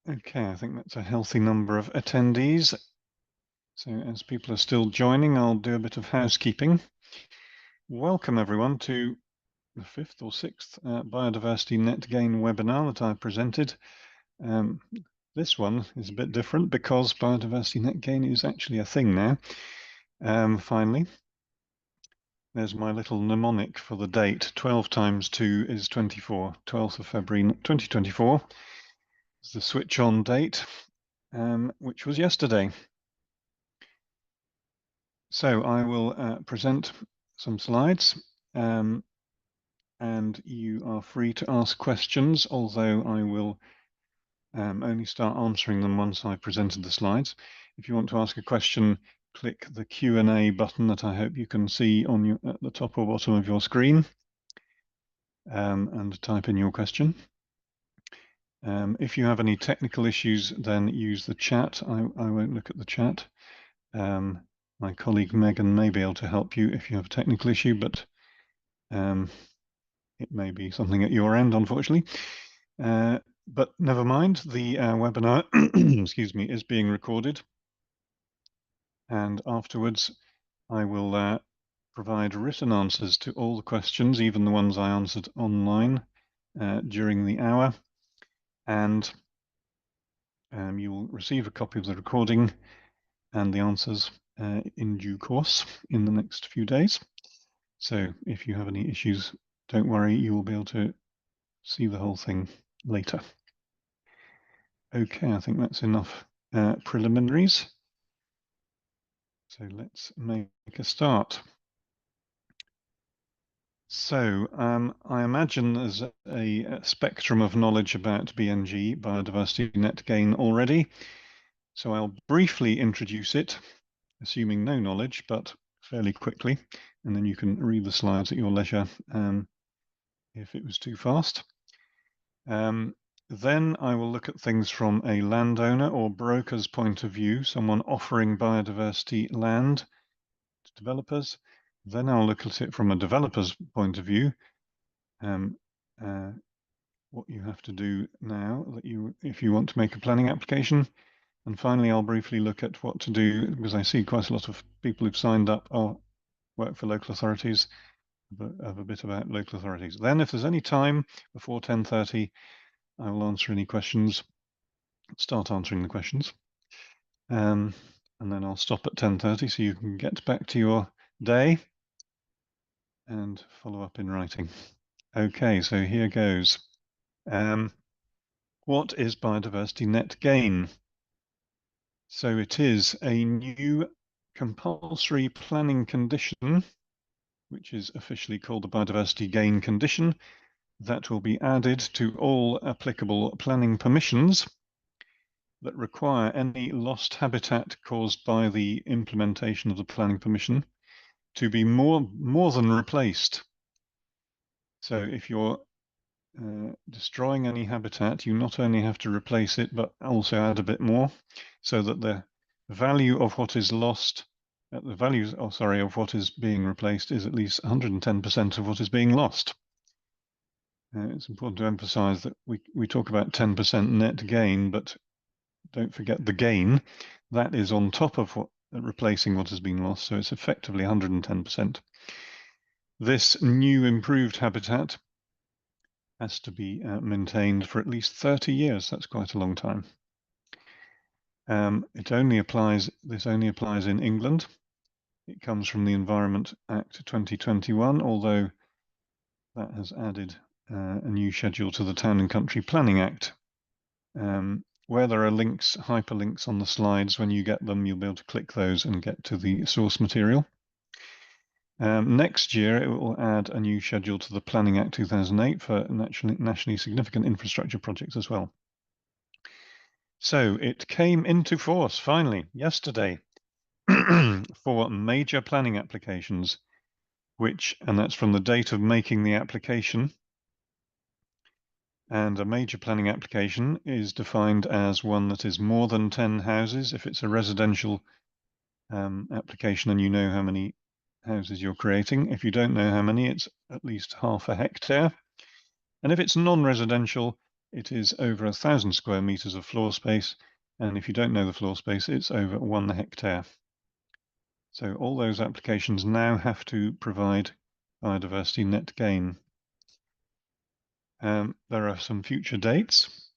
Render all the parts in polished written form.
Okay, I think that's a healthy number of attendees. So as people are still joining, I'll do a bit of housekeeping. Welcome everyone to the 5th or 6th Biodiversity Net Gain webinar that I presented. This one is a bit different because Biodiversity Net Gain is actually a thing now. Finally, there's my little mnemonic for the date. 12 times 2 is 24. 12th of February 2024 is the switch on date, which was yesterday. So I will present some slides, and you are free to ask questions, although I will only start answering them once I've presented the slides. If you want to ask a question, click the Q&A button that I hope you can see on at the top or bottom of your screen, and type in your question. If you have any technical issues, then use the chat. I won't look at the chat. My colleague Megan may be able to help you if you have a technical issue, but it may be something at your end, unfortunately. But never mind, the webinar excuse me, is being recorded. And afterwards, I will provide written answers to all the questions, even the ones I answered online during the hour. And you will receive a copy of the recording and the answers in due course in the next few days. So if you have any issues, don't worry, you will be able to see the whole thing later. Okay, I think that's enough preliminaries. So let's make a start. So I imagine there's a spectrum of knowledge about BNG, Biodiversity Net Gain, already. So I'll briefly introduce it, assuming no knowledge, but fairly quickly, and then you can read the slides at your leisure if it was too fast. Then I will look at things from a landowner or broker's point of view, someone offering biodiversity land to developers. Then I'll look at it from a developer's point of view, what you have to do now if you want to make a planning application. And finally, I'll briefly look at what to do, because I see quite a lot of people who've signed up or work for local authorities, have a bit about local authorities. Then if there's any time before 10:30, I will answer any questions, start answering the questions. And then I'll stop at 10:30 so you can get back to your day and follow up in writing. Okay, so here goes. What is Biodiversity Net Gain? So it is a new compulsory planning condition, which is officially called the Biodiversity Gain Condition, that will be added to all applicable planning permissions that require any lost habitat caused by the implementation of the planning permission to be more than replaced. So if you're destroying any habitat, you not only have to replace it, but also add a bit more, so that the value of what is lost, the value, of what is being replaced is at least 110% of what is being lost. It's important to emphasize that we talk about 10% net gain, but don't forget the gain. That is on top of replacing what has been lost, so it's effectively 110%. This new improved habitat has to be maintained for at least 30 years. That's quite a long time. This only applies in England. It comes from the Environment Act 2021, although that has added a new schedule to the Town and Country Planning Act. Where there are links, hyperlinks on the slides, when you get them, you'll be able to click those and get to the source material. Next year, it will add a new schedule to the Planning Act 2008 for nationally significant infrastructure projects as well. So it came into force finally yesterday for major planning applications, and that's from the date of making the application. And a major planning application is defined as one that is more than 10 houses. If it's a residential application and you know how many houses you're creating. If you don't know how many, it's at least half a hectare. And if it's non-residential, it is over 1,000 square meters of floor space. And if you don't know the floor space, it's over 1 hectare. So all those applications now have to provide biodiversity net gain. There are some future dates.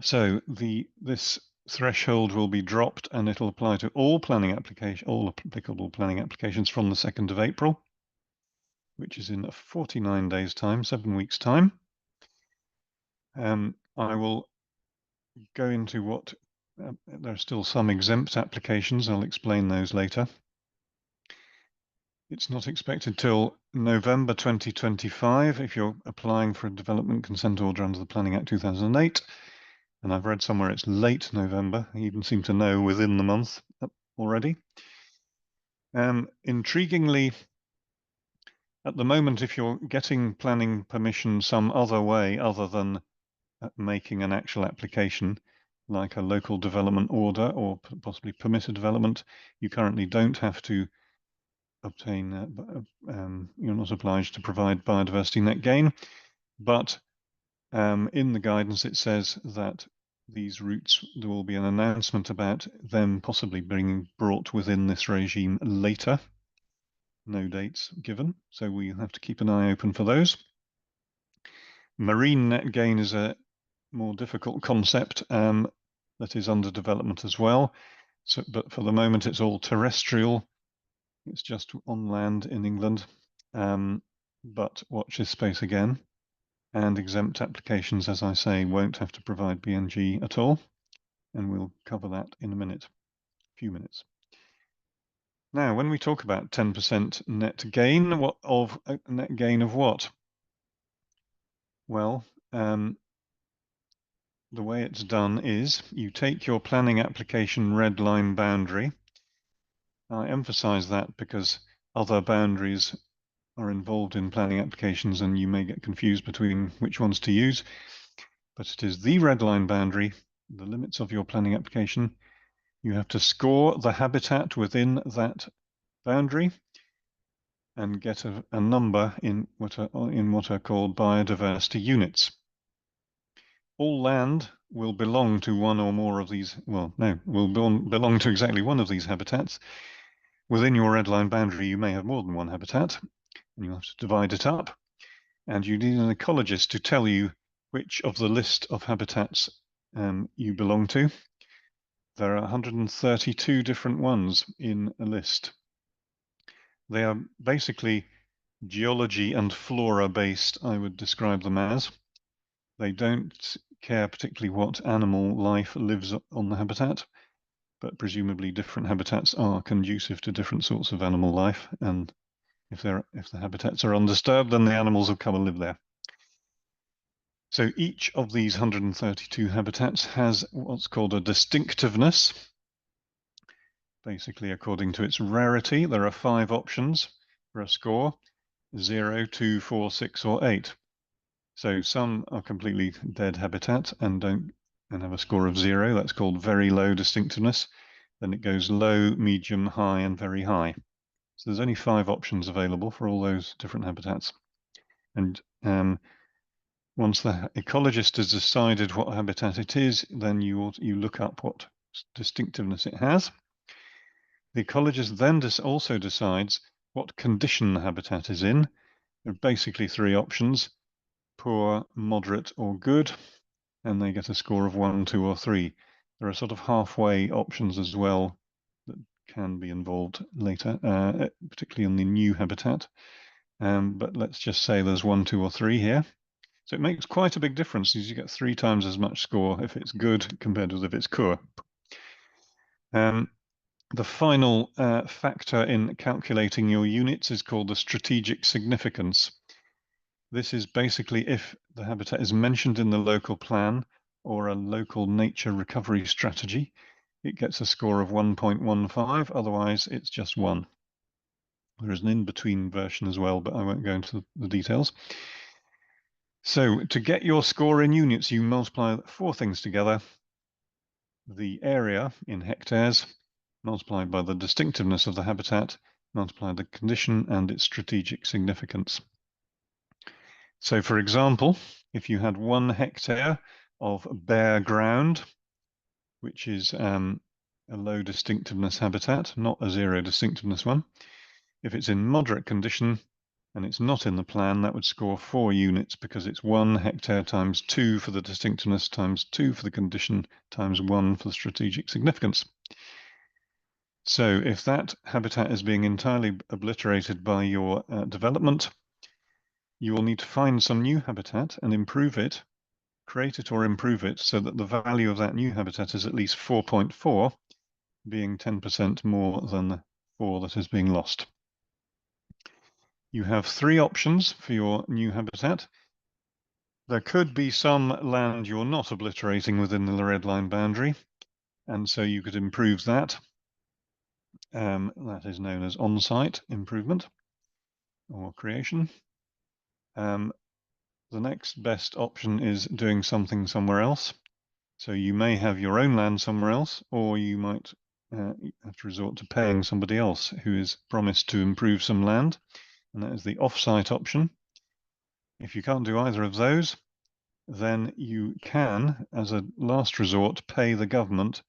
So this threshold will be dropped and it'll apply to all applicable planning applications from the 2nd of April, which is in 49 days' time, 7 weeks' time. I will go into what there are still some exempt applications. I'll explain those later. It's not expected till November 2025 if you're applying for a development consent order under the Planning Act 2008. And I've read somewhere it's late November. I even seem to know within the month already. Intriguingly, at the moment, if you're getting planning permission some other way other than making an actual application, like a local development order or possibly permitted development, you currently don't have to obtain, you're not obliged to provide biodiversity net gain, but in the guidance it says that these routes, there will be an announcement about them possibly being brought within this regime later. No dates given, so we have to keep an eye open for those. Marine net gain is a more difficult concept that is under development as well. So, but for the moment, it's all terrestrial. It's just on land in England. But watch this space again. And exempt applications, as I say, won't have to provide BNG at all. And we'll cover that in a few minutes. Now, when we talk about 10% net gain, net gain of what? Well, the way it's done is you take your planning application red line boundary. I emphasize that because other boundaries are involved in planning applications and you may get confused between which ones to use, but it is the red line boundary, the limits of your planning application. You have to score the habitat within that boundary and get a number in what are called biodiversity units. All land will belong to one or more of these, will belong to exactly one of these habitats. Within your red line boundary, you may have more than one habitat, and you have to divide it up. And you need an ecologist to tell you which of the list of habitats you belong to. There are 132 different ones in a list. They are basically geology and flora based, I would describe them as. They don't care particularly what animal life lives on the habitat, but presumably different habitats are conducive to different sorts of animal life, and if the habitats are undisturbed, then the animals will come and live there. So each of these 132 habitats has what's called a distinctiveness. Basically, according to its rarity, there are 5 options for a score: 0, 2, 4, 6, or 8. So some are completely dead habitat and have a score of 0. That's called very low distinctiveness. Then it goes low, medium, high, and very high. So there's only 5 options available for all those different habitats. And once the ecologist has decided what habitat it is, then you look up what distinctiveness it has. The ecologist then also decides what condition the habitat is in. There are basically 3 options: poor, moderate, or good, and they get a score of 1, 2, or 3. There are sort of halfway options as well that can be involved later, particularly on the new habitat. But let's just say there's 1, 2, or 3 here. So it makes quite a big difference, because you get 3 times as much score if it's good compared with if it's poor. The final factor in calculating your units is called the strategic significance. This is basically if the habitat is mentioned in the local plan or a local nature recovery strategy, it gets a score of 1.15, otherwise it's just 1. There is an in-between version as well, but I won't go into the details. So to get your score in units, you multiply 4 things together: the area in hectares, multiplied by the distinctiveness of the habitat, multiplied the condition and its strategic significance. So for example, if you had 1 hectare of bare ground, which is a low distinctiveness habitat, not a zero distinctiveness one. If it's in moderate condition and it's not in the plan, that would score 4 units because it's 1 hectare times 2 for the distinctiveness times 2 for the condition times 1 for the strategic significance. So if that habitat is being entirely obliterated by your development, you will need to find some new habitat and improve it, create it or improve it so that the value of that new habitat is at least 4.4, being 10% more than the 4 that is being lost. You have 3 options for your new habitat. There could be some land you're not obliterating within the red line boundary, and so you could improve that. That is known as on-site improvement or creation. The next best option is doing something somewhere else. So you may have your own land somewhere else, or you might have to resort to paying somebody else who is promised to improve some land, and that is the off-site option. If you can't do either of those, then you can, as a last resort, pay the government,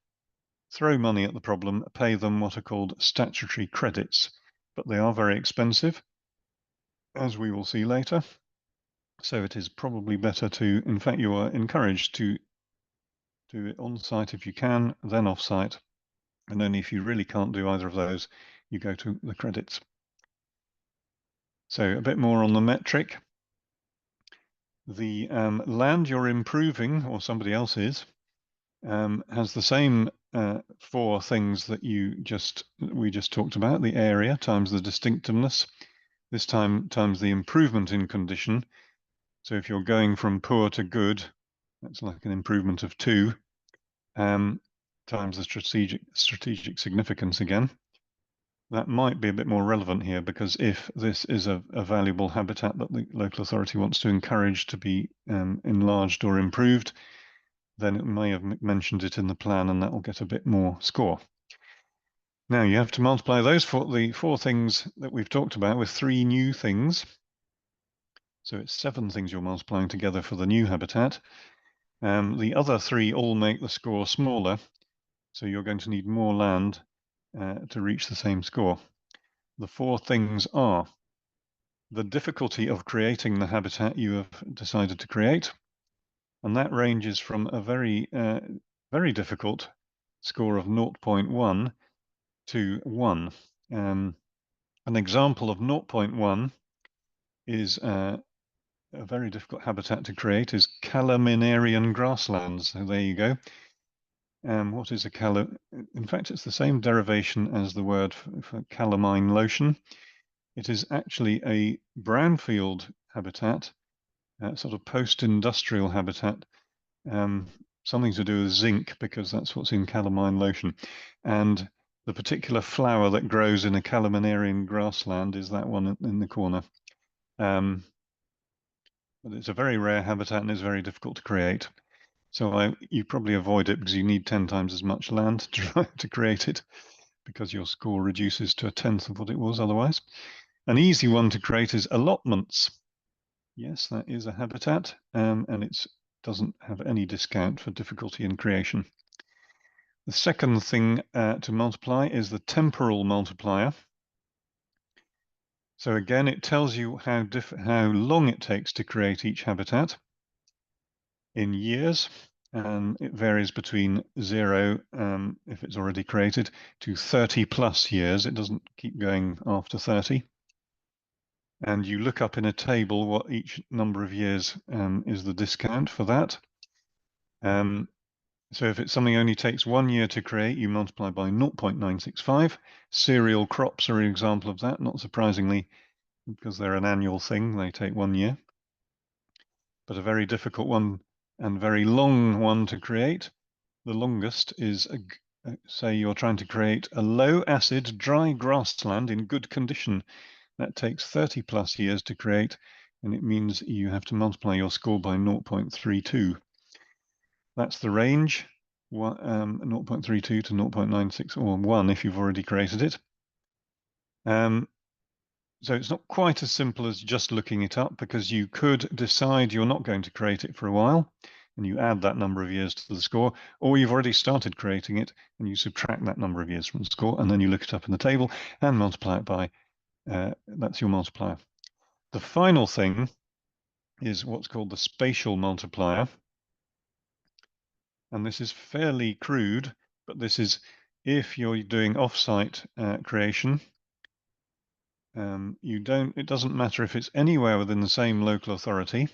throw money at the problem, pay them what are called statutory credits, but they are very expensive, as we will see later. So it is probably better to, in fact, you are encouraged to do it on site if you can, then off site. And only if you really can't do either of those, you go to the credits. So a bit more on the metric. The land you're improving, or somebody else is, has the same 4 things that we just talked about: the area times the distinctiveness, this time times the improvement in condition. So if you're going from poor to good, that's like an improvement of 2, times the strategic significance again. That might be a bit more relevant here, because if this is a valuable habitat that the local authority wants to encourage to be enlarged or improved, then it may have mentioned it in the plan, and that will get a bit more score. Now you have to multiply those the 4 things that we've talked about with 3 new things. So it's 7 things you're multiplying together for the new habitat. The other 3 all make the score smaller, so you're going to need more land to reach the same score. The 4 things are the difficulty of creating the habitat you have decided to create, and that ranges from a very difficult score of 0.1 to 1. An example of 0.1 is a very difficult habitat to create is calaminarian grasslands. So there you go. What is a in fact, it's the same derivation as the word for calamine lotion. It is actually a brownfield habitat, sort of post-industrial habitat, something to do with zinc, because that's what's in calamine lotion. And the particular flower that grows in a calaminarian grassland is that one in the corner. But it's a very rare habitat and is very difficult to create. So you probably avoid it because you need 10 times as much land to try to create it, because your score reduces to 1/10 of what it was otherwise. An easy one to create is allotments. Yes, that is a habitat, and it doesn't have any discount for difficulty in creation. The second thing to multiply is the temporal multiplier. So again, it tells you how long it takes to create each habitat in years, and it varies between 0, if it's already created, to 30 plus years. It doesn't keep going after 30. And you look up in a table what each number of years is the discount for that. So if it's something only takes 1 year to create, you multiply by 0.965. Cereal crops are an example of that, not surprisingly, because they're an annual thing, they take 1 year. But a very difficult one and very long one to create. The longest is, say you're trying to create a low acid dry grassland in good condition. That takes 30 plus years to create, and it means you have to multiply your score by 0.32. That's the range, 0.32 to 0.96, or 1 if you've already created it. So it's not quite as simple as just looking it up, because you could decide you're not going to create it for a while, and you add that number of years to the score, or you've already started creating it and you subtract that number of years from the score, and then you look it up in the table and multiply it by, that's your multiplier. The final thing is what's called the spatial multiplier. And this is fairly crude, but this is if you're doing offsite creation, it doesn't matter if it's anywhere within the same local authority,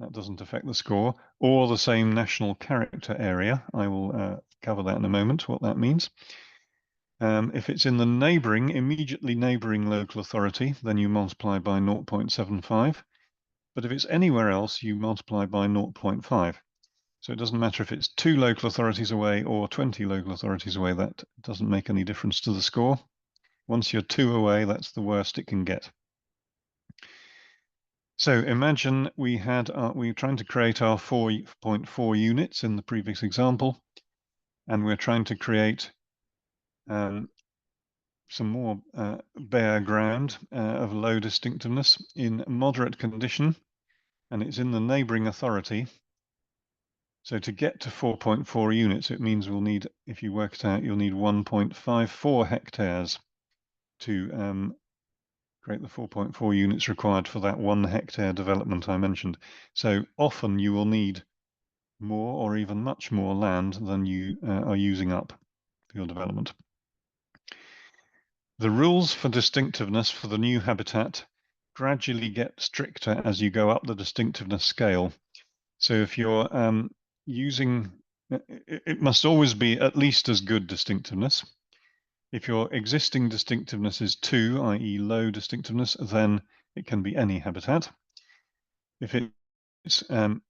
that doesn't affect the score, or the same national character area. I will cover that in a moment, what that means. If it's in the immediately neighboring local authority, then you multiply by 0.75. But if it's anywhere else, you multiply by 0.5. So it doesn't matter if it's 2 local authorities away or 20 local authorities away, that doesn't make any difference to the score. Once you're 2 away, that's the worst it can get. So imagine we were trying to create our 4.4 units in the previous example, and we're trying to create some more bare ground of low distinctiveness in moderate condition, and it's in the neighboring authority. So to get to 4.4 units, it means we'll need, if you work it out, you'll need 1.54 hectares to create the 4.4 units required for that 1 hectare development I mentioned. So often you will need more or even much more land than you are using up for your development. The rules for distinctiveness for the new habitat gradually get stricter as you go up the distinctiveness scale. So if you're it must always be at least as good distinctiveness. If your existing distinctiveness is 2, i.e. low distinctiveness, then it can be any habitat. If it's 4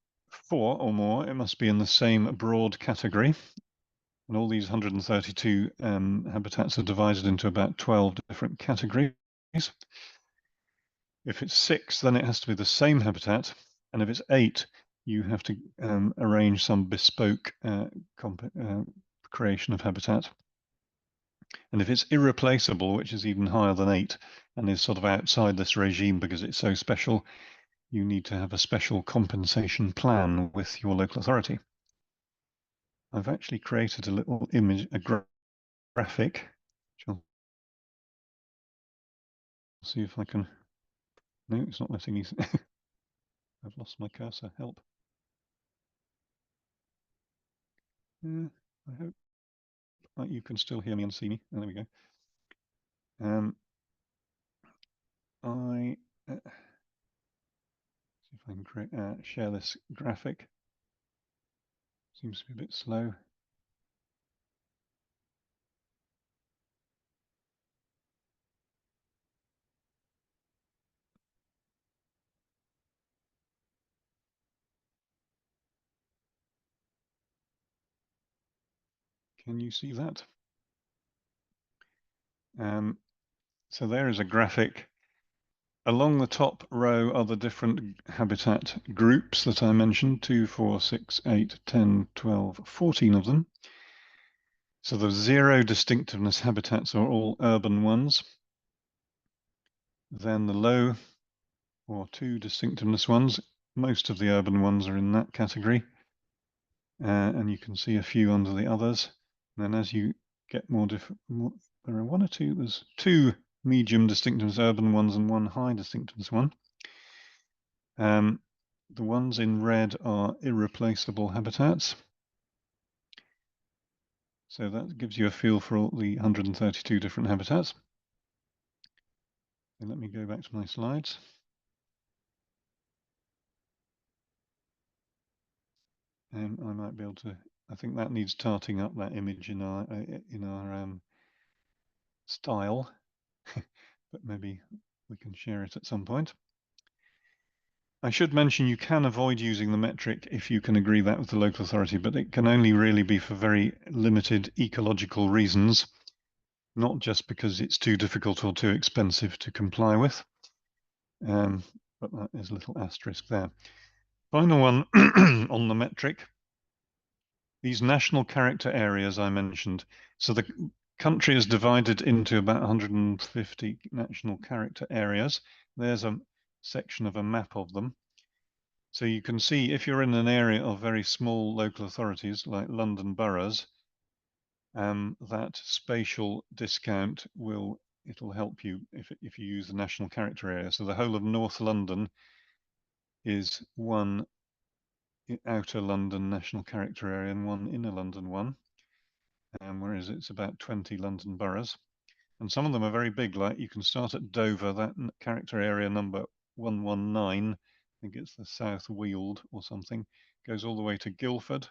or more, it must be in the same broad category. And all these 132 habitats are divided into about 12 different categories. If it's 6, then it has to be the same habitat. And if it's 8, you have to arrange some bespoke creation of habitat. And if it's irreplaceable, which is even higher than 8, and is sort of outside this regime because it's so special, you need to have a special compensation plan with your local authority. I've actually created a little image, a graphic, which I'll see if I can. No, it's not letting me. I've lost my cursor. Help. I hope you can still hear me and see me. Oh, there we go. See if I can share this graphic. Seems to be a bit slow. Can you see that? So there is a graphic. Along the top row are the different habitat groups that I mentioned, 2, 4, 6, 8, 10, 12, 14 of them. So the 0 distinctiveness habitats are all urban ones. Then the low or 2 distinctiveness ones, most of the urban ones are in that category. And you can see a few under the others. And then as you get more different, there are 1 or 2, there's 2 medium distinctiveness urban ones and 1 high distinctiveness one. The ones in red are irreplaceable habitats. So that gives you a feel for all the 132 different habitats. And let me go back to my slides. And I might be able to, I think that needs tarting up, that image in our style, but maybe we can share it at some point. I should mention you can avoid using the metric if you can agree that with the local authority, but it can only really be for very limited ecological reasons, not just because it's too difficult or too expensive to comply with. But that is a little asterisk there. Final one on the metric, these national character areas I mentioned. So the country is divided into about 150 national character areas. There's a section of a map of them. So you can see if you're in an area of very small local authorities like London boroughs, that spatial discount it'll help you if you use the national character area. So the whole of North London is one outer London national character area and one inner London one, whereas it's about 20 London boroughs. And some of them are very big, like you can start at Dover, that character area number 119, I think it's the South Weald or something, goes all the way to Guildford.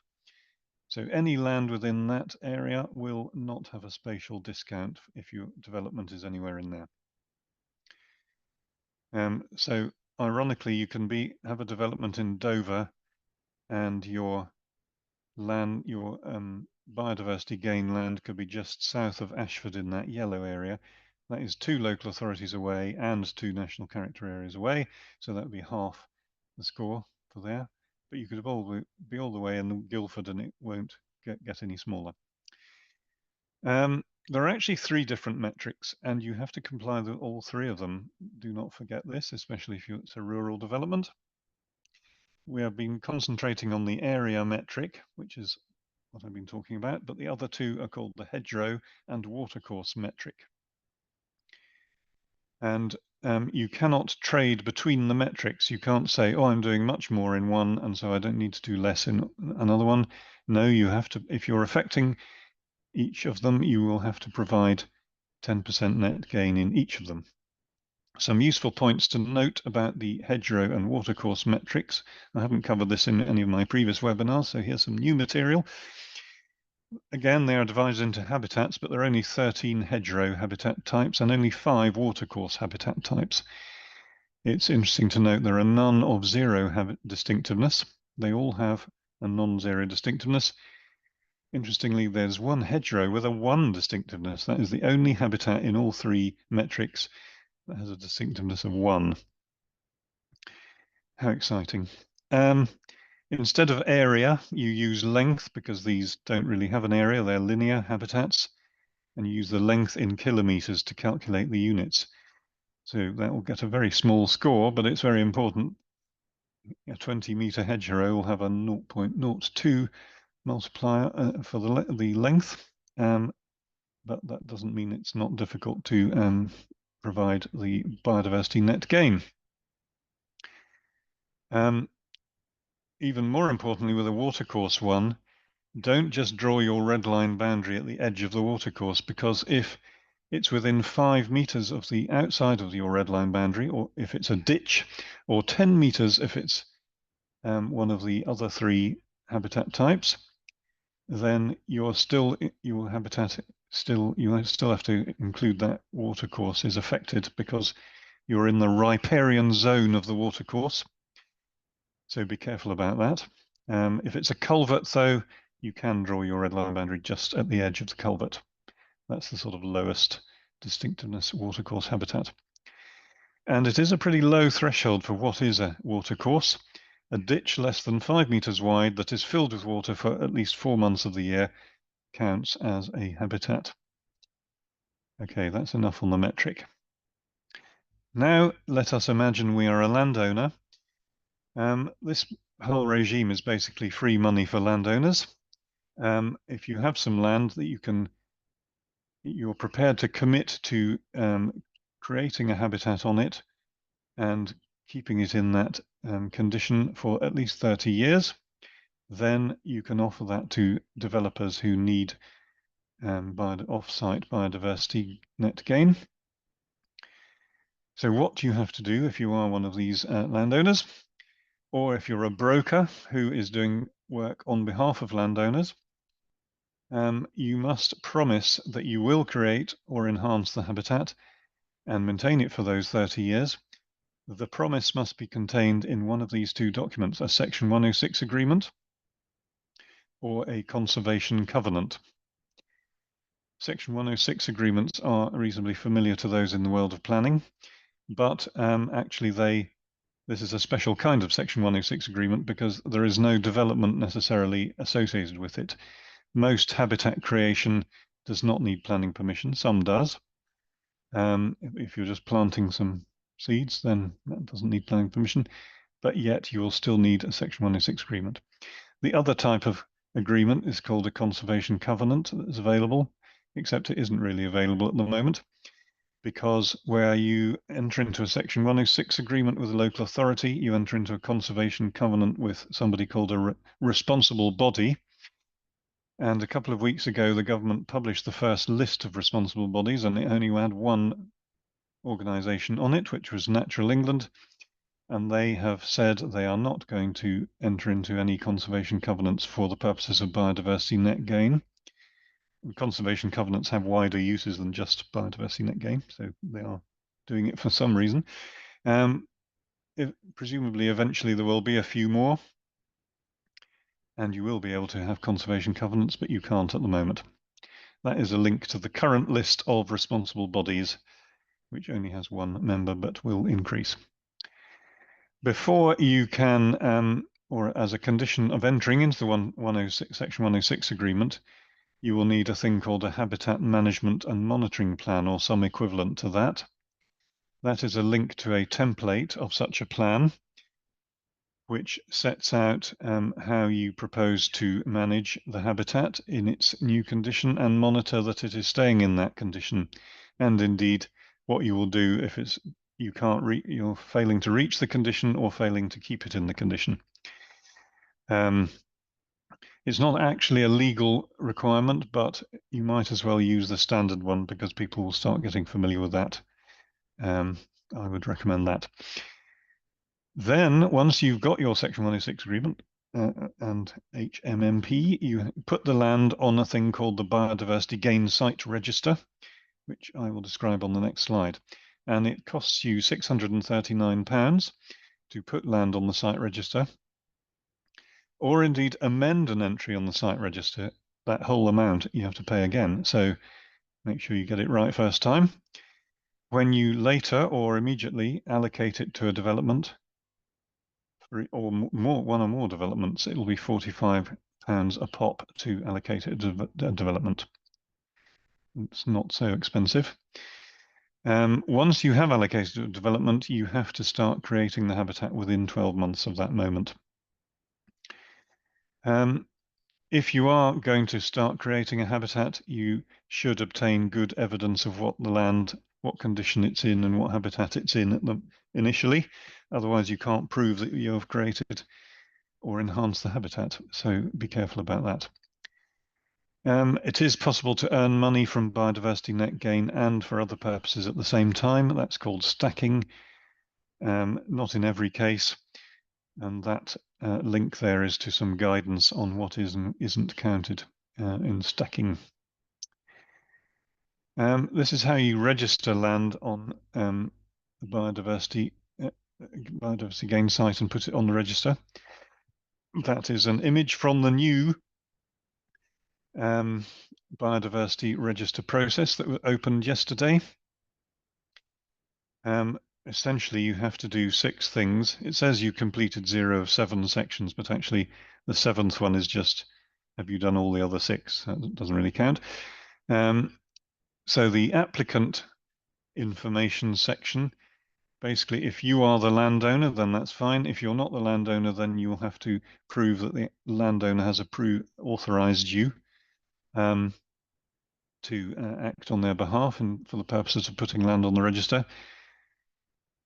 So any land within that area will not have a spatial discount if your development is anywhere in there. So ironically, you can have a development in Dover and your biodiversity gain land could be just south of Ashford in that yellow area. That is 2 local authorities away and 2 national character areas away, so that would be half the score for there. But you could be all the way in Guildford and it won't get any smaller. There are actually 3 different metrics and you have to comply with all 3 of them. Do not forget this, especially if it's a rural development. We have been concentrating on the area metric, which is what I've been talking about, but the other 2 are called the hedgerow and watercourse metric. And you cannot trade between the metrics. You can't say, oh, I'm doing much more in one, and so I don't need to do less in another one. No, you have to, if you're affecting each of them, you will have to provide 10% net gain in each of them. Some useful points to note about the hedgerow and watercourse metrics. I haven't covered this in any of my previous webinars, so here's some new material. Again, they are divided into habitats, but there are only 13 hedgerow habitat types and only 5 watercourse habitat types. It's interesting to note there are none of zero distinctiveness. They all have a non-zero distinctiveness. Interestingly, there's one hedgerow with a 1 distinctiveness. That is the only habitat in all 3 metrics that has a distinctiveness of 1. How exciting. Instead of area, you use length because these don't really have an area, they're linear habitats, and you use the length in kilometers to calculate the units. So that will get a very small score, but it's very important. A 20-meter hedgerow will have a 0.02 multiplier for the length, but that doesn't mean it's not difficult to provide the biodiversity net gain. Even more importantly, with a watercourse one, don't just draw your red line boundary at the edge of the watercourse, because if it's within 5 meters of the outside of your red line boundary, or if it's a ditch, or 10 meters if it's one of the other 3 habitat types, then you still have to include that watercourse is affected because you're in the riparian zone of the watercourse. So be careful about that. If it's a culvert, though, you can draw your red line boundary just at the edge of the culvert. That's the sort of lowest distinctiveness watercourse habitat. And it is a pretty low threshold for what is a watercourse. A ditch less than 5 meters wide that is filled with water for at least 4 months of the year counts as a habitat. Okay, that's enough on the metric. Now let us imagine we are a landowner. This whole regime is basically free money for landowners. If you have some land that you're prepared to commit to creating a habitat on it and keeping it in that condition for at least 30 years, then you can offer that to developers who need off-site biodiversity net gain. So what do you have to do if you are one of these landowners? Or if you're a broker who is doing work on behalf of landowners, you must promise that you will create or enhance the habitat and maintain it for those 30 years. The promise must be contained in one of these 2 documents, a Section 106 agreement or a conservation covenant. Section 106 agreements are reasonably familiar to those in the world of planning, but actually this is a special kind of Section 106 agreement because there is no development necessarily associated with it. Most habitat creation does not need planning permission, some does. If you're just planting some seeds, then that doesn't need planning permission. but yet you will still need a Section 106 agreement. The other type of agreement is called a conservation covenant that is available, except it isn't really available at the moment, because where you enter into a Section 106 agreement with a local authority, you enter into a conservation covenant with somebody called a responsible body. And a couple of weeks ago, the government published the first list of responsible bodies, and it only had one organisation on it, which was Natural England. And they have said they are not going to enter into any conservation covenants for the purposes of biodiversity net gain. Conservation covenants have wider uses than just biodiversity net gain, so they are doing it for some reason. Presumably, eventually there will be a few more, and you will be able to have conservation covenants, but you can't at the moment. That is a link to the current list of responsible bodies, which only has one member, but will increase. Before you can, or as a condition of entering into the Section 106 agreement, you will need a thing called a habitat management and monitoring plan, or some equivalent to that. That is a link to a template of such a plan, which sets out how you propose to manage the habitat in its new condition and monitor that it is staying in that condition, and indeed what you will do if you're failing to reach the condition or failing to keep it in the condition. It's not actually a legal requirement, but you might as well use the standard one because people will start getting familiar with that. I would recommend that. Then, once you've got your Section 106 agreement and HMMP, you put the land on a thing called the Biodiversity Gain Site Register, which I will describe on the next slide. And it costs you £639 to put land on the site register, or indeed amend an entry on the site register. That whole amount you have to pay again, so make sure you get it right first time. When you later or immediately allocate it to a development, or one or more developments, it will be £45 a pop to allocate it to a development. It's not so expensive. Once you have allocated a development, you have to start creating the habitat within 12 months of that moment. If you are going to start creating a habitat, you should obtain good evidence of what condition it's in and what habitat it's in initially. Otherwise, you can't prove that you have created or enhanced the habitat. So be careful about that. It is possible to earn money from biodiversity net gain and for other purposes at the same time. That's called stacking. Not in every case. And that link there is to some guidance on what is and isn't counted in stacking. This is how you register land on the biodiversity gain site and put it on the register. That is an image from the new biodiversity register process that opened yesterday. Essentially, you have to do 6 things. It says you completed 0 of 7 sections, but actually the 7th one is just, have you done all the other 6? That doesn't really count. So the applicant information section, basically, if you are the landowner, then that's fine. If you're not the landowner, then you'll have to prove that the landowner has authorized you to act on their behalf and for the purposes of putting land on the register.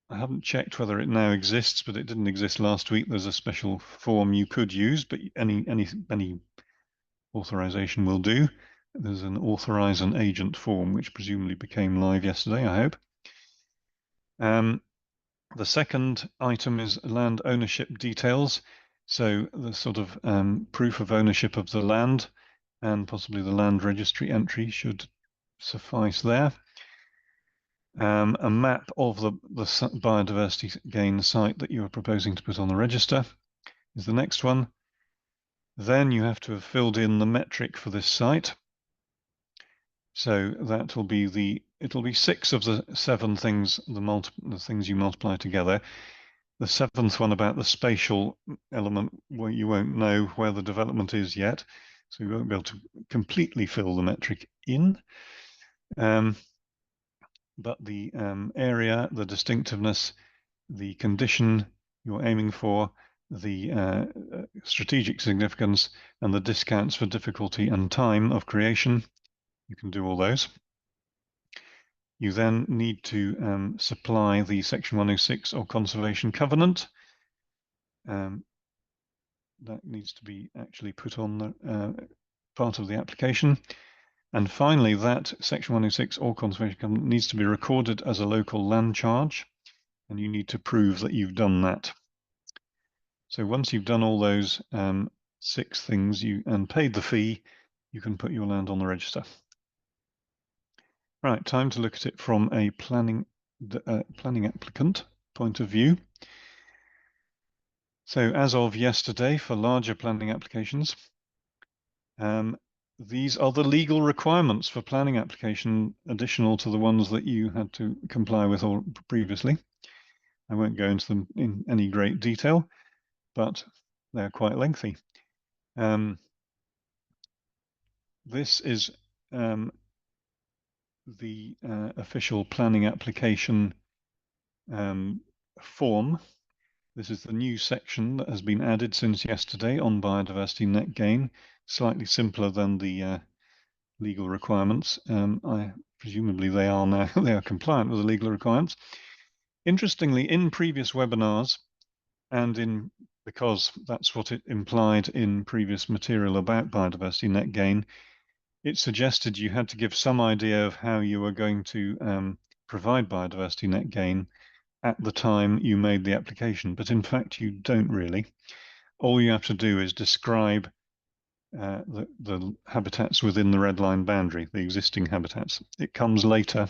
I haven't checked whether it now exists, but it didn't exist last week. There's a special form you could use, but any authorization will do. There's an authorize an agent form, which presumably became live yesterday, I hope. The second item is land ownership details. So the sort of proof of ownership of the land and possibly the land registry entry should suffice there. A map of the biodiversity gain site that you are proposing to put on the register is the next one. Then you have to have filled in the metric for this site. So that will be it'll be 6 of the 7 things, the things you multiply together. The 7th one about the spatial element, where you won't know where the development is yet, so you won't be able to completely fill the metric in. But the area, the distinctiveness, the condition, you're aiming for, the strategic significance, and the discounts for difficulty and time of creation. You can do all those. You then need to supply the Section 106 or Conservation Covenant. That needs to be actually put on the part of the application. And finally, that Section 106 or Conservation Covenant needs to be recorded as a local land charge, and you need to prove that you've done that. So once you've done all those 6 things and paid the fee, you can put your land on the register. Right, time to look at it from a planning applicant point of view. So as of yesterday, for larger planning applications, these are the legal requirements for planning application, additional to the ones that you had to comply with previously. I won't go into them in any great detail, but they're quite lengthy. This is the official planning application form. This is the new section that has been added since yesterday on Biodiversity Net Gain, slightly simpler than the legal requirements. Presumably they are now they are compliant with the legal requirements. Interestingly, in previous webinars, and because that's what it implied in previous material about Biodiversity Net Gain, it suggested you had to give some idea of how you were going to provide Biodiversity Net Gain at the time you made the application, but in fact you don't really. All you have to do is describe the habitats within the red line boundary, the existing habitats. It comes later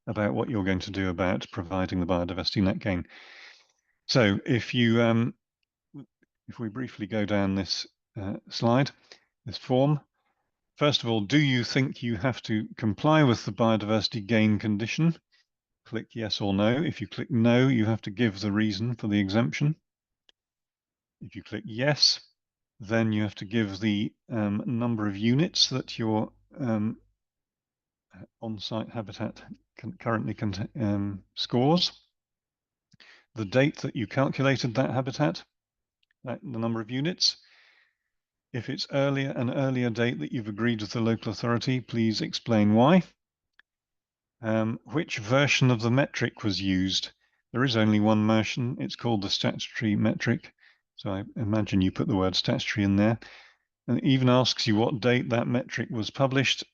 about what you're going to do about providing the Biodiversity Net Gain. So if we briefly go down this slide, this form, first of all, do you think you have to comply with the Biodiversity Gain condition? Click yes or no. If you click no, you have to give the reason for the exemption. If you click yes, then you have to give the number of units that your on-site habitat currently scores, the date that you calculated that habitat, the number of units. If it's an earlier date that you've agreed with the local authority, please explain why. Which version of the metric was used? There is only one version. It's called the statutory metric. So I imagine you put the word statutory in there. And it even asks you what date that metric was published.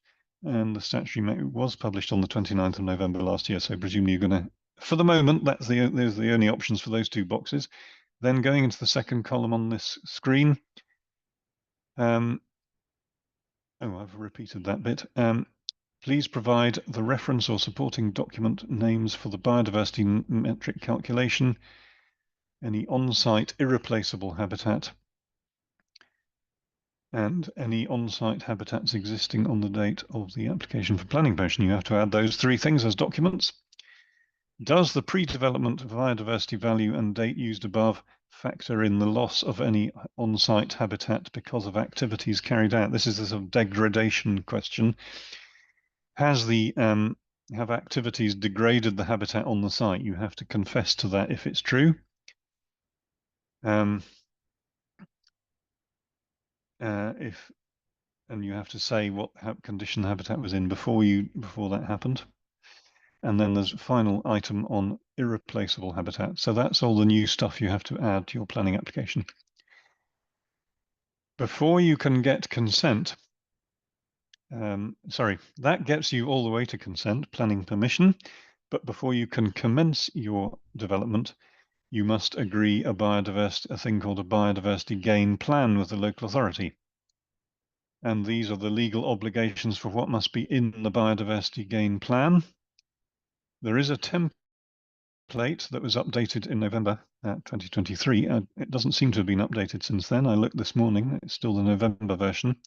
And the statutory metric was published on the 29th of November last year. So presumably you're going to, for the moment, those are the only options for those 2 boxes. Then going into the second column on this screen. I've repeated that bit. Please provide the reference or supporting document names for the biodiversity metric calculation, any on-site irreplaceable habitat, and any on-site habitats existing on the date of the application for planning permission. You have to add those 3 things as documents. Does the pre-development biodiversity value and date used above factor in the loss of any on-site habitat because of activities carried out? This is a sort of degradation question. Have activities degraded the habitat on the site? You have to confess to that if it's true. And you have to say what condition the habitat was in before that happened. And then there's a final item on irreplaceable habitat. So that's all the new stuff you have to add to your planning application. Before you can get consent, that gets you all the way to consent, planning permission. But before you can commence your development, you must agree a thing called a biodiversity gain plan with the local authority. And these are the legal obligations for what must be in the biodiversity gain plan. There is a template that was updated in November 2023. It doesn't seem to have been updated since then. I looked this morning, it's still the November version.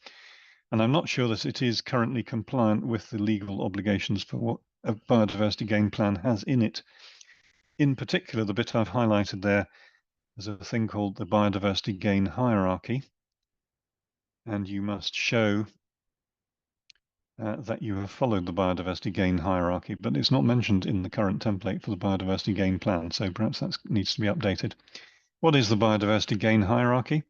And I'm not sure that it is currently compliant with the legal obligations for what a biodiversity gain plan has in it. In particular, the bit I've highlighted there is a thing called the biodiversity gain hierarchy. And you must show that you have followed the biodiversity gain hierarchy, but it's not mentioned in the current template for the biodiversity gain plan, so perhaps that needs to be updated. What is the biodiversity gain hierarchy?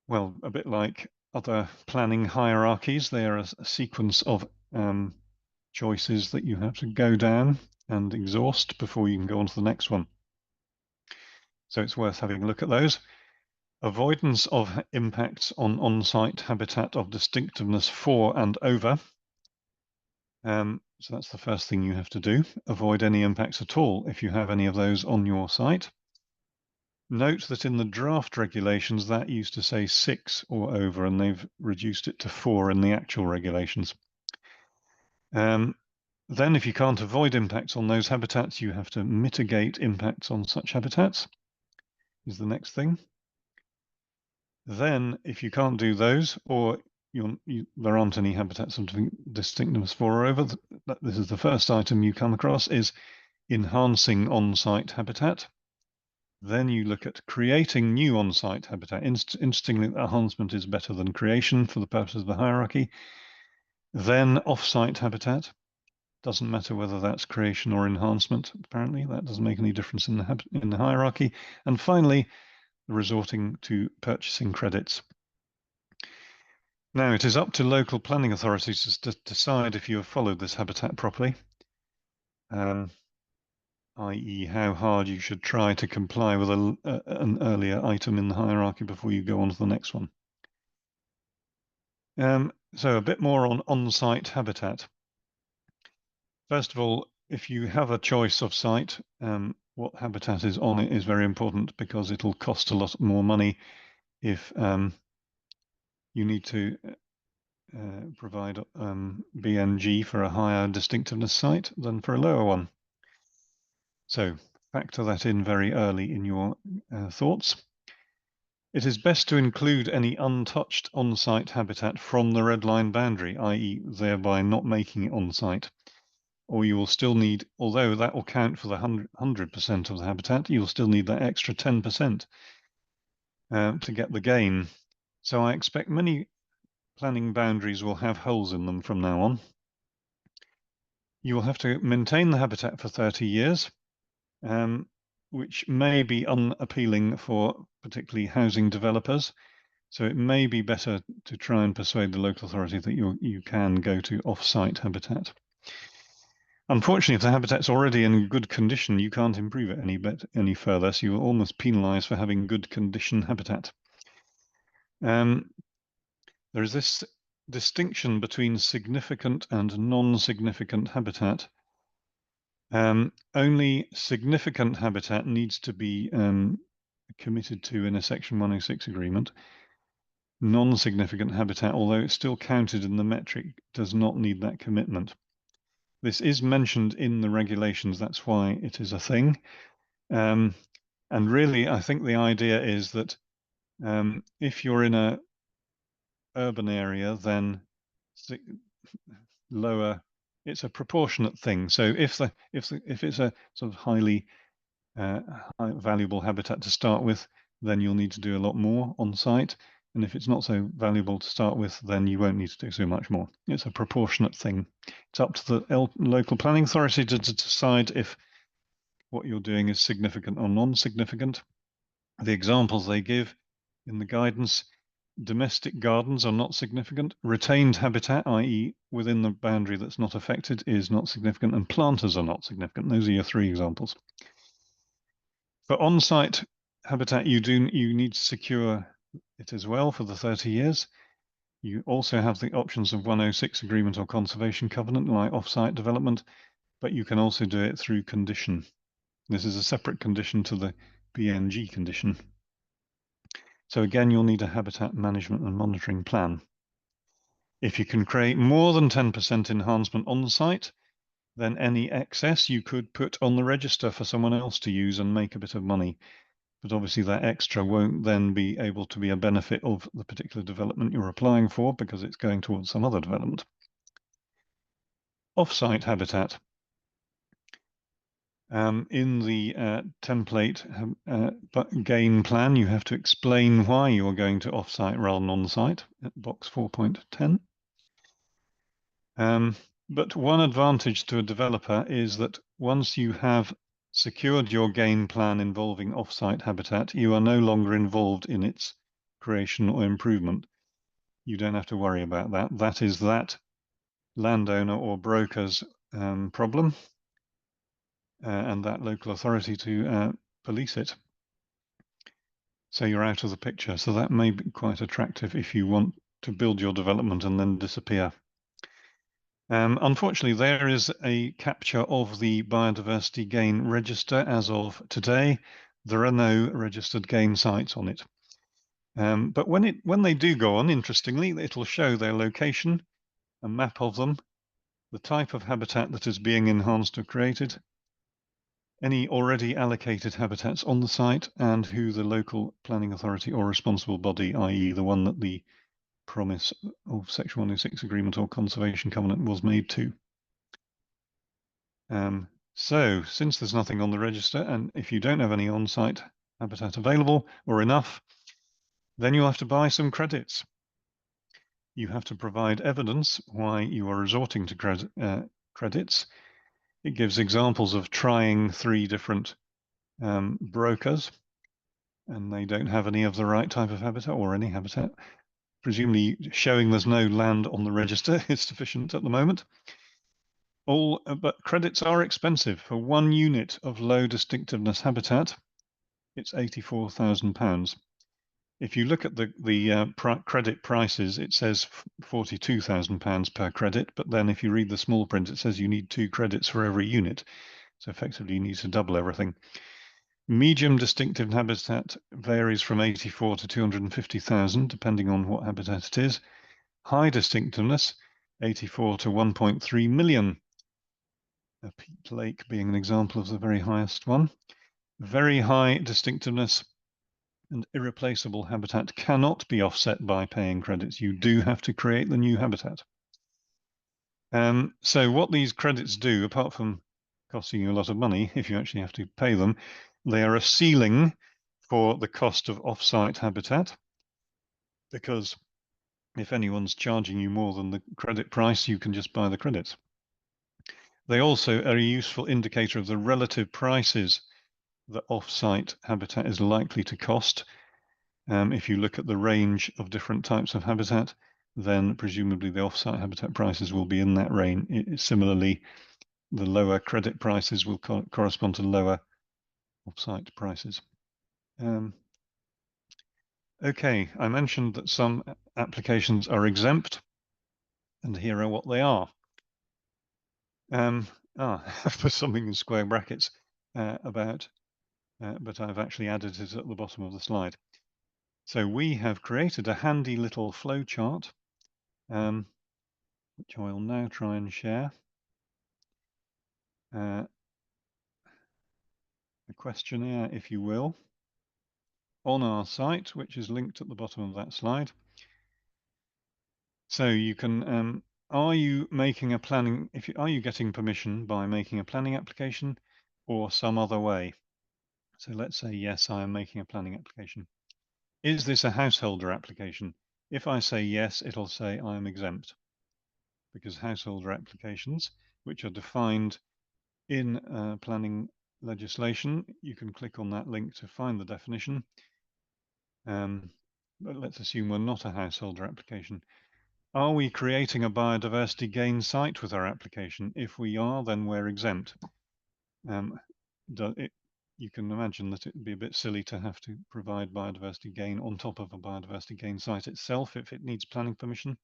Well, a bit like other planning hierarchies, they are a sequence of choices that you have to go down and exhaust before you can go on to the next one. So it's worth having a look at those. Avoidance of impacts on on-site habitat of distinctiveness for and over. So that's the first thing you have to do. Avoid any impacts at all if you have any of those on your site. Note that in the draft regulations that used to say 6 or over, and they've reduced it to 4 in the actual regulations. Then if you can't avoid impacts on those habitats, you have to mitigate impacts on such habitats, is the next thing. Then if you can't do those, or there aren't any habitats of distinctiveness for or over, this is the first item you come across, is enhancing on-site habitat. Then you look at creating new on-site habitat. Interestingly, enhancement is better than creation for the purposes of the hierarchy. Then off-site habitat. Doesn't matter whether that's creation or enhancement, apparently. That doesn't make any difference in the hierarchy. And finally, resorting to purchasing credits. Now, it is up to local planning authorities to decide if you have followed this habitat properly, i.e. how hard you should try to comply with an earlier item in the hierarchy before you go on to the next one. So a bit more on on-site habitat. First of all, if you have a choice of site, what habitat is on it is very important, because it'll cost a lot more money if you need to provide BNG for a higher distinctiveness site than for a lower one. So factor that in very early in your thoughts. It is best to include any untouched on-site habitat from the red line boundary, i.e. thereby not making it on-site. Or you will still need, although that will count for the 100% of the habitat, you will still need that extra 10% to get the gain. So I expect many planning boundaries will have holes in them from now on. You will have to maintain the habitat for 30 years, which may be unappealing for particularly housing developers. So it may be better to try and persuade the local authority that you can go to off-site habitat. Unfortunately, if the habitat's already in good condition, you can't improve it any further, so you will almost penalise for having good condition habitat. There is this distinction between significant and non-significant habitat. Only significant habitat needs to be committed to in a Section 106 agreement. Non-significant habitat, although it's still counted in the metric, does not need that commitment. This is mentioned in the regulations, that's why it is a thing. And really, I think the idea is that if you're in a urban area, then lower, it's a proportionate thing. So if it's a sort of highly high valuable habitat to start with, then you'll need to do a lot more on site. And if it's not so valuable to start with, then you won't need to do so much more. It's a proportionate thing. It's up to the local planning authority to decide if what you're doing is significant or non-significant. The examples they give in the guidance: domestic gardens are not significant. Retained habitat, i.e. within the boundary that's not affected, is not significant. And planters are not significant. Those are your 3 examples. For on-site habitat, you need to secure it as well for the 30 years. You also have the options of 106 agreement or conservation covenant, like off-site development, but you can also do it through condition. This is a separate condition to the BNG condition. So again, you'll need a habitat management and monitoring plan. If you can create more than 10% enhancement on site, then any excess you could put on the register for someone else to use and make a bit of money. But obviously that extra won't then be able to be a benefit of the particular development you're applying for, because it's going towards some other development. Off-site habitat. In the template gain plan, you have to explain why you're going to off-site rather than on-site at box 4.10. But one advantage to a developer is that once you have secured your gain plan involving off-site habitat, you are no longer involved in its creation or improvement. You don't have to worry about that. That is that landowner or broker's problem, and that local authority to police it. So you're out of the picture. So that may be quite attractive if you want to build your development and then disappear. Unfortunately, there is a capture of the biodiversity gain register as of today. There are no registered gain sites on it. But when they do go on, interestingly, it'll show their location, a map of them, the type of habitat that is being enhanced or created, any already allocated habitats on the site, and who the local planning authority or responsible body, i.e. the one that the promise of Section 106 agreement or conservation covenant was made to. So since there's nothing on the register, and if you don't have any on-site habitat available or enough, then you'll have to buy some credits. You have to provide evidence why you are resorting to credits. It gives examples of trying 3 different brokers, and they don't have any of the right type of habitat or any habitat. Presumably showing there's no land on the register is sufficient at the moment. But credits are expensive. For 1 unit of low distinctiveness habitat, it's £84,000. If you look at the credit prices, it says £42,000 per credit, but then if you read the small print, it says you need 2 credits for every unit. So effectively you need to double everything. Medium distinctive habitat varies from 84 to 250,000, depending on what habitat it is. High distinctiveness, 84 to 1.3 million. A peat lake being an example of the very highest one. Very high distinctiveness and irreplaceable habitat cannot be offset by paying credits. You do have to create the new habitat. So what these credits do, apart from costing you a lot of money, if you actually have to pay them, they are a ceiling for the cost of off-site habitat, because if anyone's charging you more than the credit price, you can just buy the credits. They also are a useful indicator of the relative prices that off-site habitat is likely to cost. If you look at the range of different types of habitat, then presumably the off-site habitat prices will be in that range. Similarly, the lower credit prices will correspond to lower off-site prices. Okay, I mentioned that some applications are exempt, and here are what they are. For something in square brackets but I've actually added it at the bottom of the slide. So we have created a handy little flow chart, which I will now try and share. A questionnaire, if you will, on our site, which is linked at the bottom of that slide. So you can, are you making a planning, are you getting permission by making a planning application or some other way? So let's say, yes, I am making a planning application. Is this a householder application? If I say yes, it'll say I am exempt, because householder applications, which are defined in planning legislation, you can click on that link to find the definition. But let's assume we're not a householder application. Are we creating a biodiversity gain site with our application? If we are, then we're exempt. You can imagine that it would be a bit silly to have to provide biodiversity gain on top of a biodiversity gain site itself if it needs planning permission.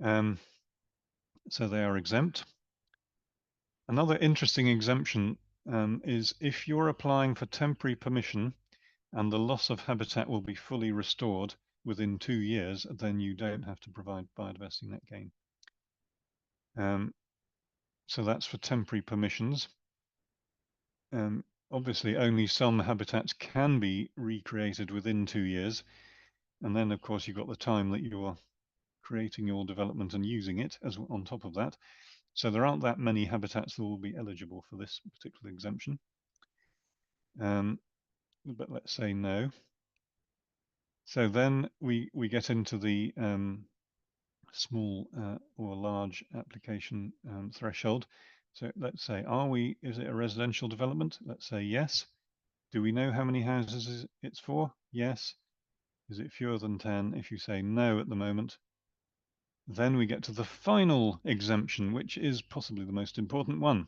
So they are exempt. Another interesting exemption is if you're applying for temporary permission and the loss of habitat will be fully restored within 2 years, then you don't have to provide biodiversity net gain. So that's for temporary permissions. Obviously, only some habitats can be recreated within 2 years. And then, of course, you've got the time that you're creating your development and using it as on top of that. So there aren't that many habitats that will be eligible for this particular exemption. But let's say no. So then we get into the small or large application threshold. So let's say, is it a residential development? Let's say yes. Do we know how many houses it's for? Yes. Is it fewer than 10? If you say no at the moment, then we get to the final exemption, which is possibly the most important one.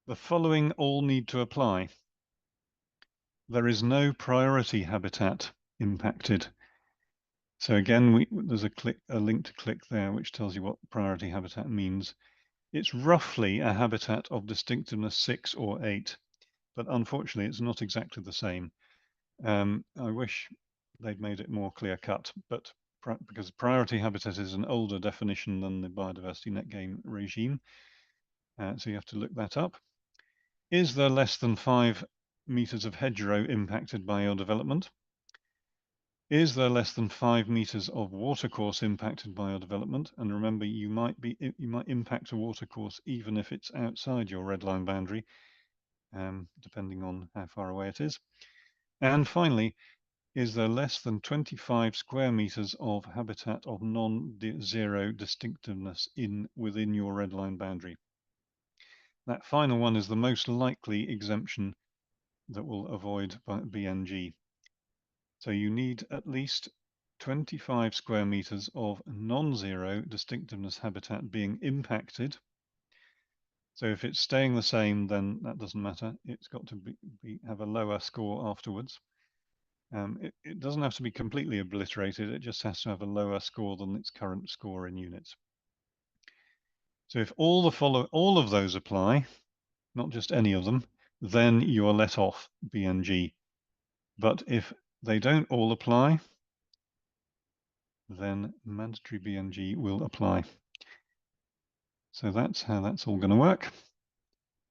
The following all need to apply. There is no priority habitat impacted. So again, there's a link to click there, which tells you what priority habitat means. It's roughly a habitat of distinctiveness 6 or 8, but unfortunately, it's not exactly the same. I wish they'd made it more clear cut, but because priority habitat is an older definition than the Biodiversity Net Gain regime, so you have to look that up. Is there less than 5 meters of hedgerow impacted by your development? Is there less than 5 meters of watercourse impacted by your development? And remember, you might impact a watercourse even if it's outside your red line boundary, depending on how far away it is. And finally, is there less than 25 square meters of habitat of non-zero distinctiveness within your red line boundary? That final one is the most likely exemption that will avoid BNG. So you need at least 25 square meters of non-zero distinctiveness habitat being impacted. So if it's staying the same, then that doesn't matter. It's got to have a lower score afterwards. It doesn't have to be completely obliterated. It just has to have a lower score than its current score in units. So if all of those apply, not just any of them, then you are let off BNG. But if they don't all apply, then mandatory BNG will apply. So that's how that's all going to work.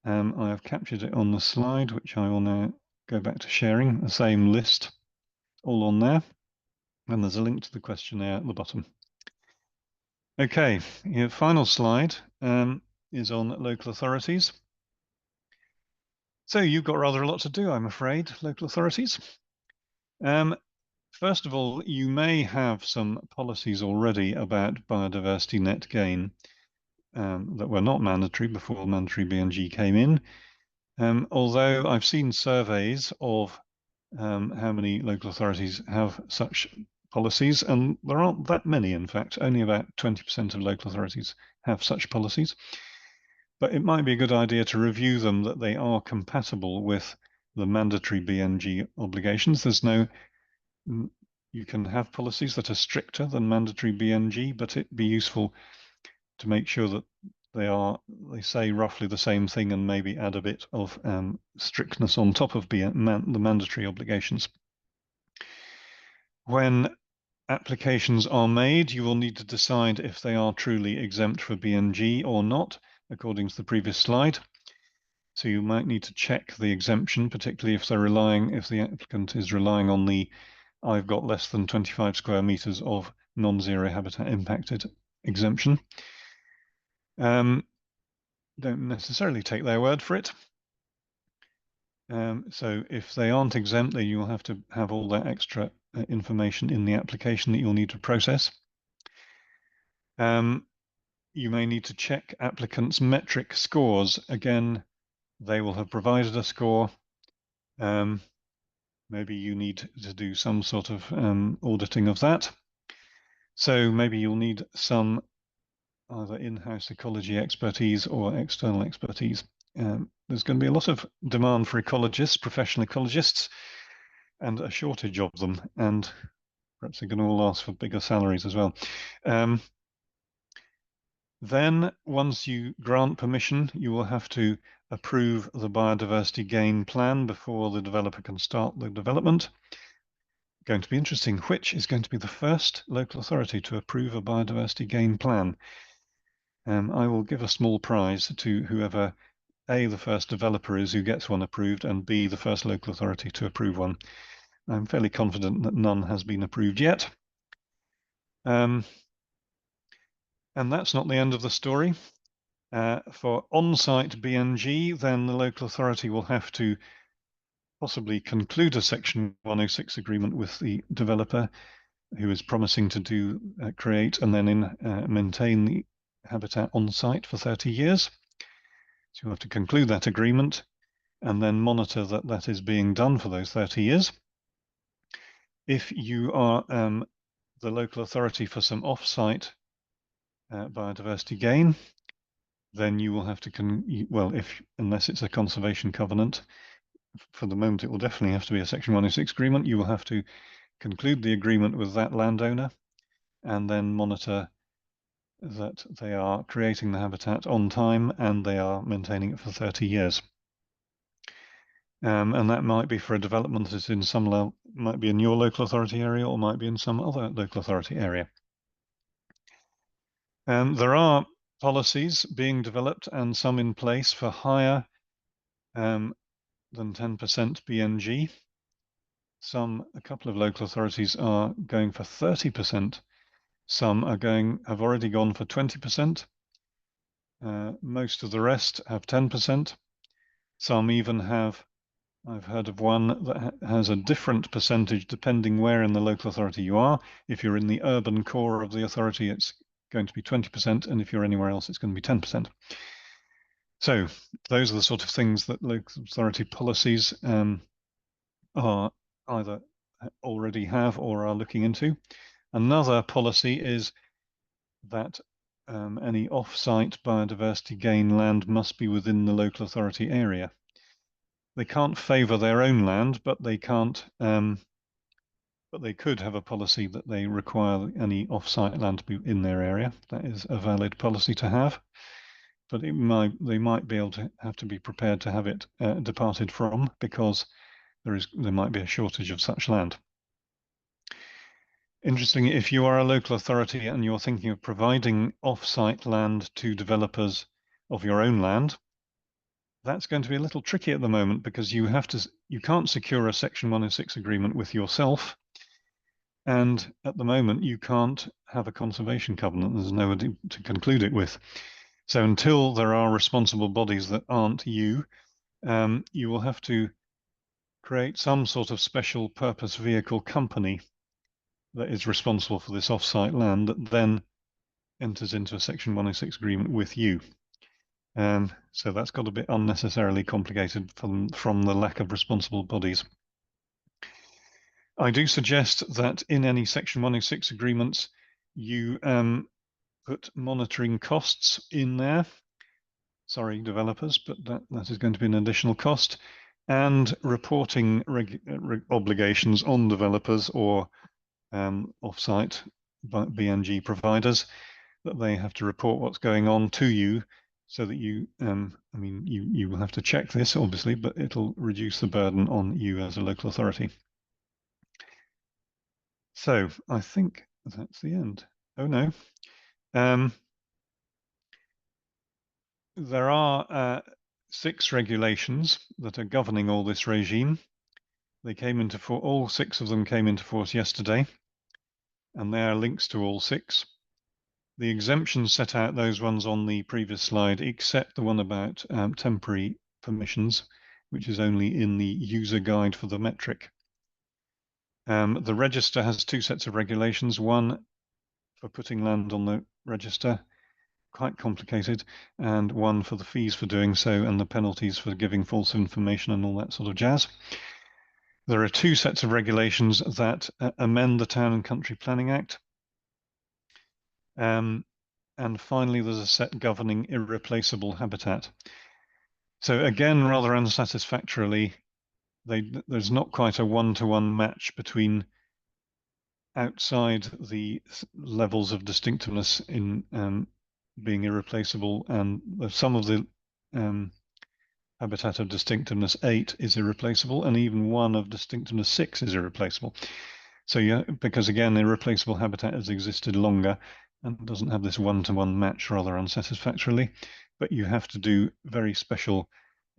I have captured it on the slide, which I will now go back to sharing, the same list, all on there. And there's a link to the questionnaire at the bottom. Okay, your final slide is on local authorities. So you've got rather a lot to do, I'm afraid, local authorities. First of all, you may have some policies already about biodiversity net gain that were not mandatory before mandatory BNG came in. Although I've seen surveys of how many local authorities have such policies, and there aren't that many, in fact. Only about 20% of local authorities have such policies. But it might be a good idea to review them, that they are compatible with the mandatory BNG obligations. You can have policies that are stricter than mandatory BNG, but it'd be useful to make sure that they say roughly the same thing and maybe add a bit of strictness on top of the mandatory obligations. When applications are made, you will need to decide if they are truly exempt for BNG or not, according to the previous slide. So you might need to check the exemption, particularly if the applicant is relying on the I've got less than 25 square meters of non-zero habitat impacted exemption. Don't necessarily take their word for it. So if they aren't exempt, then you'll have to have all that extra information in the application that you'll need to process. You may need to check applicants' metric scores. Again, they will have provided a score. Maybe you need to do some sort of auditing of that. So maybe you'll need some either in-house ecology expertise or external expertise. There's going to be a lot of demand for ecologists, professional ecologists, and a shortage of them, and perhaps they're going to all ask for bigger salaries as well. Then, once you grant permission, you will have to approve the biodiversity gain plan before the developer can start the development. Going to be interesting, which is going to be the first local authority to approve a biodiversity gain plan. I will give a small prize to whoever A, the first developer is who gets one approved, and B, the first local authority to approve one. I'm fairly confident that none has been approved yet. And that's not the end of the story. For on-site BNG, then the local authority will have to possibly conclude a Section 106 agreement with the developer who is promising to do create and then maintain the habitat on site for 30 years. So you have to conclude that agreement and then monitor that that is being done for those 30 years. If you are the local authority for some off-site biodiversity gain, then you will have to, well, unless it's a conservation covenant, for the moment it will definitely have to be a Section 106 agreement. You will have to conclude the agreement with that landowner and then monitor that they are creating the habitat on time and they are maintaining it for 30 years. And that might be for a development that's in some might be in your local authority area or might be in some other local authority area. There are policies being developed and some in place for higher than 10% BNG. A couple of local authorities are going for 30%. Some have already gone for 20%. Most of the rest have 10%. Some even have, I've heard of one that has a different percentage depending where in the local authority you are. If you're in the urban core of the authority, it's going to be 20%, and if you're anywhere else, it's going to be 10%. So those are the sort of things that local authority policies are either already have or are looking into. Another policy is that any off-site biodiversity gain land must be within the local authority area. They can't favour their own land, but they can't. But they could have a policy that they require any off-site land to be in their area. That is a valid policy to have, but they might be able to have to be prepared to have it departed from because there might be a shortage of such land. Interesting, if you are a local authority and you're thinking of providing off-site land to developers of your own land, that's going to be a little tricky at the moment because you can't secure a Section 106 agreement with yourself, and at the moment you can't have a conservation covenant. There's nobody to conclude it with. So until there are responsible bodies that aren't you, you will have to create some sort of special purpose vehicle company that is responsible for this off-site land that then enters into a Section 106 agreement with you. So that's got a bit unnecessarily complicated from the lack of responsible bodies. I do suggest that in any Section 106 agreements, you put monitoring costs in there. Sorry, developers, but that is going to be an additional cost, and reporting obligations on developers or off-site BNG providers, that they have to report what's going on to you so that you, you will have to check this obviously, but it'll reduce the burden on you as a local authority. So I think that's the end. Oh no. There are 6 regulations that are governing all this regime. They came into force, all 6 of them came into force yesterday, and there are links to all 6. The exemptions set out those ones on the previous slide, except the one about temporary permissions, which is only in the user guide for the metric. The register has 2 sets of regulations, one for putting land on the register, quite complicated, and one for the fees for doing so and the penalties for giving false information and all that sort of jazz. There are 2 sets of regulations that amend the Town and Country Planning Act. And finally, there's a set governing irreplaceable habitat. So again, rather unsatisfactorily, there's not quite a one-to-one match between outside the levels of distinctiveness in being irreplaceable, and some of the habitat of distinctiveness 8 is irreplaceable, and even one of distinctiveness 6 is irreplaceable. So yeah, because again, irreplaceable habitat has existed longer and doesn't have this one-to-one match rather unsatisfactorily, but you have to do very special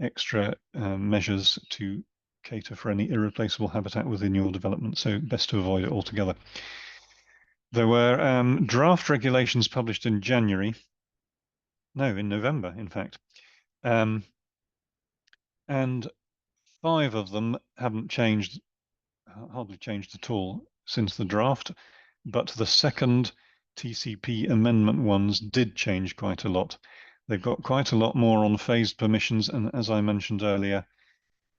extra measures to cater for any irreplaceable habitat within your development, so best to avoid it altogether. There were draft regulations published in November, in fact. And 5 of them haven't changed, hardly changed at all since the draft. but the second TCP amendment ones did change quite a lot. They've got quite a lot more on phased permissions, and as I mentioned earlier,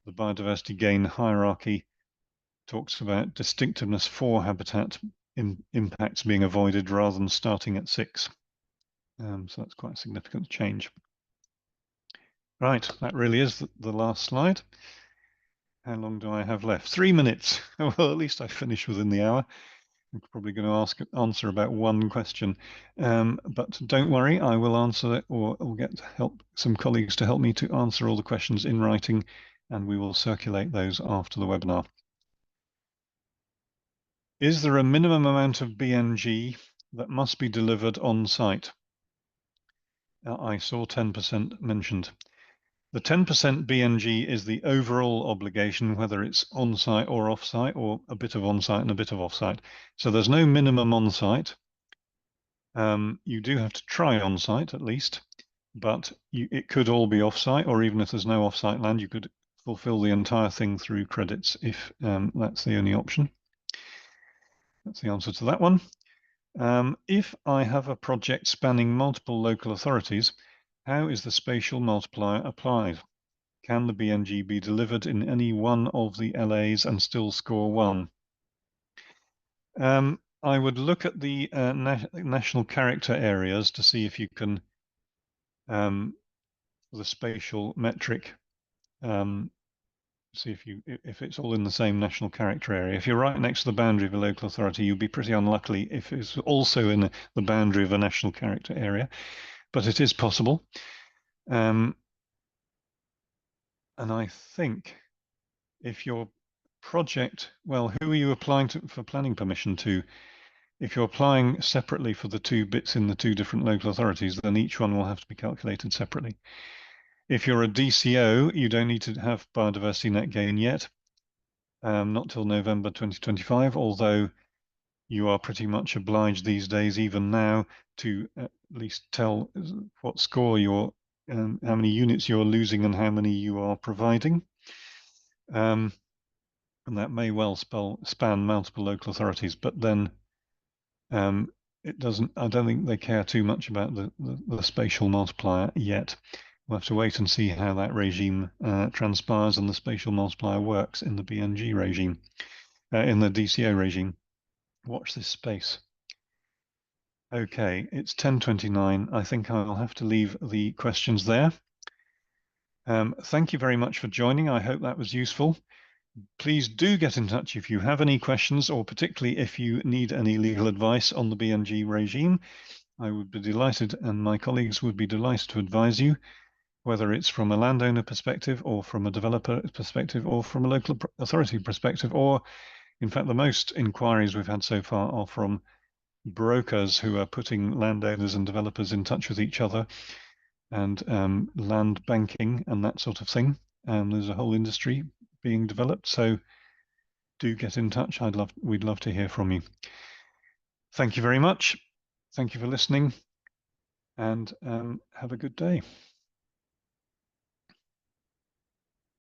the biodiversity gain hierarchy talks about distinctiveness for habitat impacts being avoided rather than starting at 6. So that's quite a significant change. Right, that really is the last slide. How long do I have left? 3 minutes. Well, at least I finished within the hour. I'm probably going to answer about one question, but don't worry, I will answer it, or get some colleagues to help me to answer all the questions in writing, and we will circulate those after the webinar. Is there a minimum amount of BNG that must be delivered on site? I saw 10% mentioned. The 10% BNG is the overall obligation, whether it's on-site or off-site, or a bit of on-site and a bit of off-site. So there's no minimum on-site. You do have to try on-site at least, but it could all be off-site, or even if there's no off-site land, you could fulfill the entire thing through credits if that's the only option. That's the answer to that one. If I have a project spanning multiple local authorities, how is the spatial multiplier applied? Can the BNG be delivered in any one of the LAs and still score 1? I would look at the national character areas to see if you can, the spatial metric, see if it's all in the same national character area. If you're right next to the boundary of a local authority, you'd be pretty unlucky if it's also in the boundary of a national character area, but it is possible. And I think if your project, well, who are you applying for planning permission to? If you're applying separately for the 2 bits in the 2 different local authorities, then each one will have to be calculated separately. If you're a DCO, you don't need to have Biodiversity Net Gain yet, not till November 2025, although you are pretty much obliged these days, even now, to at least tell what score you're, how many units you're losing and how many you are providing. And that may well span multiple local authorities, but then it doesn't. I don't think they care too much about the spatial multiplier yet. We'll have to wait and see how that regime transpires and the spatial multiplier works in the BNG regime, in the DCO regime. Watch this space. Okay, it's 10:29. I think I'll have to leave the questions there. Thank you very much for joining. I hope that was useful. Please do get in touch if you have any questions, or particularly if you need any legal advice on the BNG regime. I would be delighted, and my colleagues would be delighted to advise you, whether it's from a landowner perspective, or from a developer perspective, or from a local authority perspective, or in fact the most inquiries we've had so far are from brokers who are putting landowners and developers in touch with each other, and land banking and that sort of thing. There's a whole industry being developed, so do get in touch. We'd love to hear from you. Thank you very much. Thank you for listening, and have a good day.